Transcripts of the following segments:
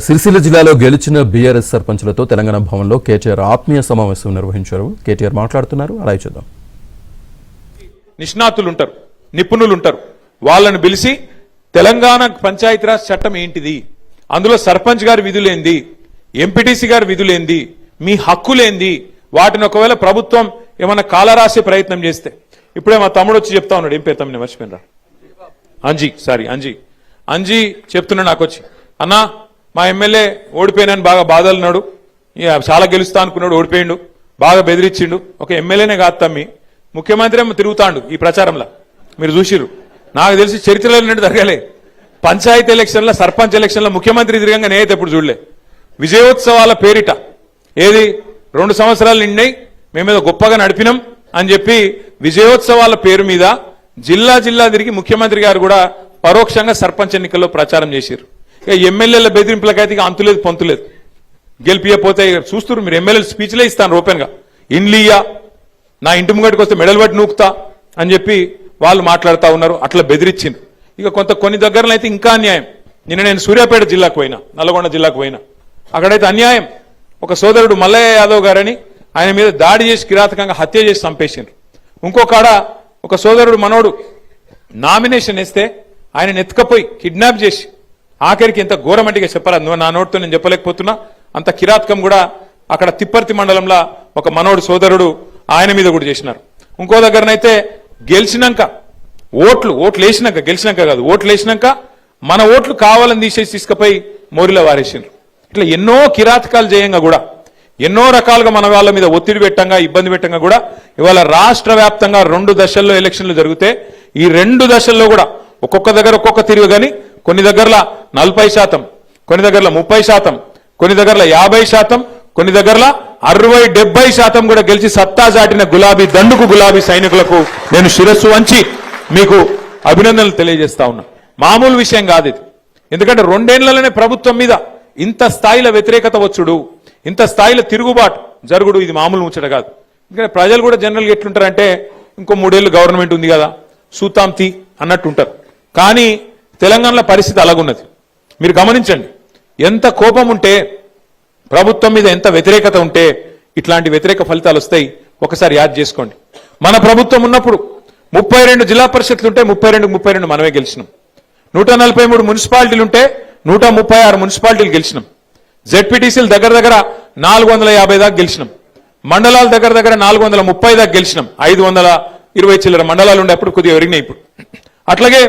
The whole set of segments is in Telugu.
సిరిసిల్ల జిల్లాలో గెలిచిన బీఆర్ఎస్ సర్పంచులతో తెలంగాణ భవన్లో కేటీఆర్ ఆత్మీయ సమావేశం నిర్వహించారు. కేటీఆర్ మాట్లాడుతున్నారు, అలా చూద్దాం. నిష్ణాతులు ఉంటారు, నిపుణులు ఉంటారు, వాళ్ళని పిలిచి తెలంగాణ పంచాయతీరాజ్ చట్టం ఏంటిది, అందులో సర్పంచ్ గారి విధులేంది, ఎంపీటీసీ గారి విధులేంది, మీ హక్కులేంది, వాటిని ఒకవేళ ప్రభుత్వం ఏమన్నా కాలరాసే ప్రయత్నం చేస్తే, ఇప్పుడే మా తమ్ముడు వచ్చి చెప్తా ఉన్నాడు, ఏం పేరు తమ్ముని మర్చిపోయినరా, అంజీ చెప్తున్నా నాకు వచ్చి, అన్నా మా ఎమ్మెల్యే ఓడిపోయినని బాగా బాధలున్నాడు, చాలా గెలుస్తా అనుకున్నాడు, ఓడిపోయిండు, బాగా బెదిరించిండు. ఒక ఎమ్మెల్యేనే కాదు తమ్మి, ముఖ్యమంత్రి ఏమో తిరుగుతాండు ఈ ప్రచారంలో, మీరు చూసిర్రు. నాకు తెలిసి చరిత్రలో నిండు జరగలే, పంచాయతీ ఎలక్షన్ల సర్పంచ్ ఎలక్షన్లో ముఖ్యమంత్రి తిరగంగా నేనైతే ఎప్పుడు చూడలే. విజయోత్సవాల పేరిట ఏది 2 సంవత్సరాలు నిండినాయి, మేమేదో గొప్పగా నడిపినాం అని చెప్పి విజయోత్సవాల పేరు మీద జిల్లా జిల్లా తిరిగి ముఖ్యమంత్రి గారు కూడా పరోక్షంగా సర్పంచ్ ఎన్నికల్లో ప్రచారం చేశారు. ఇక ఎమ్మెల్యేల బెదిరింపులకైతే ఇక అంతులేదు పొంతులేదు, గెలిపియపోతే చూస్తున్నారు మీరు. ఎమ్మెల్యేలు స్పీచ్లే ఇస్తాను ఓపెన్ గా, ఇండ్లియా నా ఇంటి ముంగటికి వస్తే మెడల్ బట్టి నూకుతా అని చెప్పి వాళ్ళు మాట్లాడుతూ ఉన్నారు, అట్లా బెదిరించింది. ఇక కొన్ని దగ్గరలో అయితే ఇంకా అన్యాయం. నిన్న నేను సూర్యాపేట జిల్లాకు పోయినా, నల్గొండ జిల్లాకు పోయినా, అక్కడైతే అన్యాయం. ఒక సోదరుడు మల్లయ్య యాదవ్ గారని ఆయన మీద దాడి చేసి కిరాతకంగా హత్య చేసి చంపేసిండ్రు. ఇంకొకడ ఒక సోదరుడు మనోడు నామినేషన్ వేస్తే ఆయన ఎత్తుకపోయి కిడ్నాప్ చేసి, ఆఖరికి ఎంత ఘోరమంటిగా చెప్పరాదు, నా నోటితో నేను చెప్పలేకపోతున్నా, అంత కిరాతకం కూడా అక్కడ తిప్పర్తి మండలంలో ఒక మనోడు సోదరుడు ఆయన మీద కూడా చేసినారు. ఇంకో దగ్గరనైతే గెలిచినాక ఓట్లు వేసినాక, గెలిచినాక కాదు, ఓట్లు వేసినాక మన ఓట్లు కావాలని తీసేసి తీసుకుపోయి మోరిలో వారేసిండ్రు. ఇట్లా ఎన్నో కిరాతకాలు చేయంగా కూడా, ఎన్నో రకాలుగా మన వాళ్ళ మీద ఒత్తిడి పెట్టంగా, ఇబ్బంది పెట్టంగా కూడా ఇవాళ రాష్ట్ర వ్యాప్తంగా 2 దశల్లో ఎలక్షన్లు జరిగితే, ఈ 2 దశల్లో కూడా ఒక్కొక్క దగ్గర ఒక్కొక్క తిరుగు, కానీ కొన్ని దగ్గరలో 40%, కొన్ని దగ్గరలో 30%, కొన్ని దగ్గరలో 50%, కొన్ని దగ్గరలో 60-70% కూడా గెలిచి సత్తా చాటిన గులాబీ దండుకు, గులాబీ సైనికులకు నేను శిరస్సు వంచి మీకు అభినందనలు తెలియజేస్తా ఉన్నా. మామూలు విషయం కాదు ఇది. ఎందుకంటే 2 ఏళ్లలోనే ప్రభుత్వం మీద ఇంత స్థాయిలో వ్యతిరేకత వచ్చుడు, ఇంత స్థాయిలో తిరుగుబాటు జరుగుడు, ఇది మామూలు ముచ్చట కాదు. ఎందుకంటే ప్రజలు కూడా జనరల్గా ఎట్లుంటారంటే, ఇంకో 3 ఏళ్ళు గవర్నమెంట్ ఉంది కదా సూతాంతి అన్నట్టు ఉంటారు. కానీ తెలంగాణలో పరిస్థితి అలాగున్నది. మీరు గమనించండి, ఎంత కోపం ఉంటే, ప్రభుత్వం మీద ఎంత వ్యతిరేకత ఉంటే ఇట్లాంటి వ్యతిరేక ఫలితాలు వస్తాయి. ఒకసారి యాద్ చేసుకోండి, మన ప్రభుత్వం ఉన్నప్పుడు 32 జిల్లా పరిషత్లు ఉంటే 32 మనమే గెలిచినాం. 143 మున్సిపాలిటీలు ఉంటే 136 మున్సిపాలిటీలు గెలిచినాం. జెడ్పీటీసీలు దగ్గర 450 దాకా గెలిచినాం. మండలాలు దగ్గర 430 దాకా గెలిచినాం. 520 చిల్లర మండలాలు ఉండే అప్పుడు కొద్దిగా పెరిగినాయి ఇప్పుడు. అట్లాగే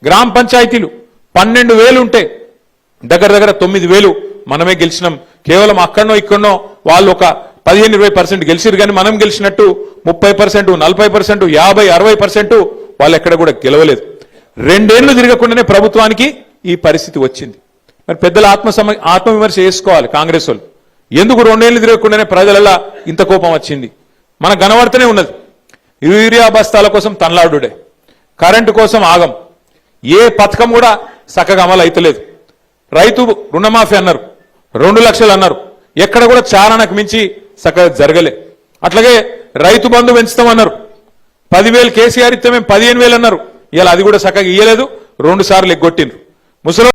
గ్రామ పంచాయతీలు 12,000 ఉంటే దగ్గర 9,000 మనమే గెలిచినాం. కేవలం అక్కడనో ఇక్కడనో వాళ్ళు ఒక 15-20% గెలిచిరు, కానీ మనం గెలిచినట్టు 30%, 40%, 50-60% వాళ్ళు ఎక్కడ కూడా గెలవలేదు. 2 ఏళ్లు తిరగకుండానే ప్రభుత్వానికి ఈ పరిస్థితి వచ్చింది. మరి పెద్దల ఆత్మవిమర్శ చేసుకోవాలి కాంగ్రెస్ వాళ్ళు. ఎందుకు 2 ఏళ్లు తిరగకుండానే ప్రజలలో ఇంత కోపం వచ్చింది? మనకు కనబడుతూనే ఉన్నది. యూరియా బస్తాల కోసం తనలాడుడే, కరెంటు కోసం ఆగం, ఏ పథకం కూడా చక్కగా అమలు అయితలేదు. రైతు రుణమాఫీ అన్నారు, 2 లక్షలు అన్నారు, ఎక్కడ కూడా చారణకు మించి చక్కగా జరగలే. అట్లాగే రైతు బంధు పెంచుతామన్నారు, 10,000 కేసీఆర్ ఇస్తే మేము 15,000 అన్నారు, ఇలా అది కూడా చక్కగా ఇయ్యలేదు, 2 సార్లు ఎగ్గొట్టిండ్రు. ముసలి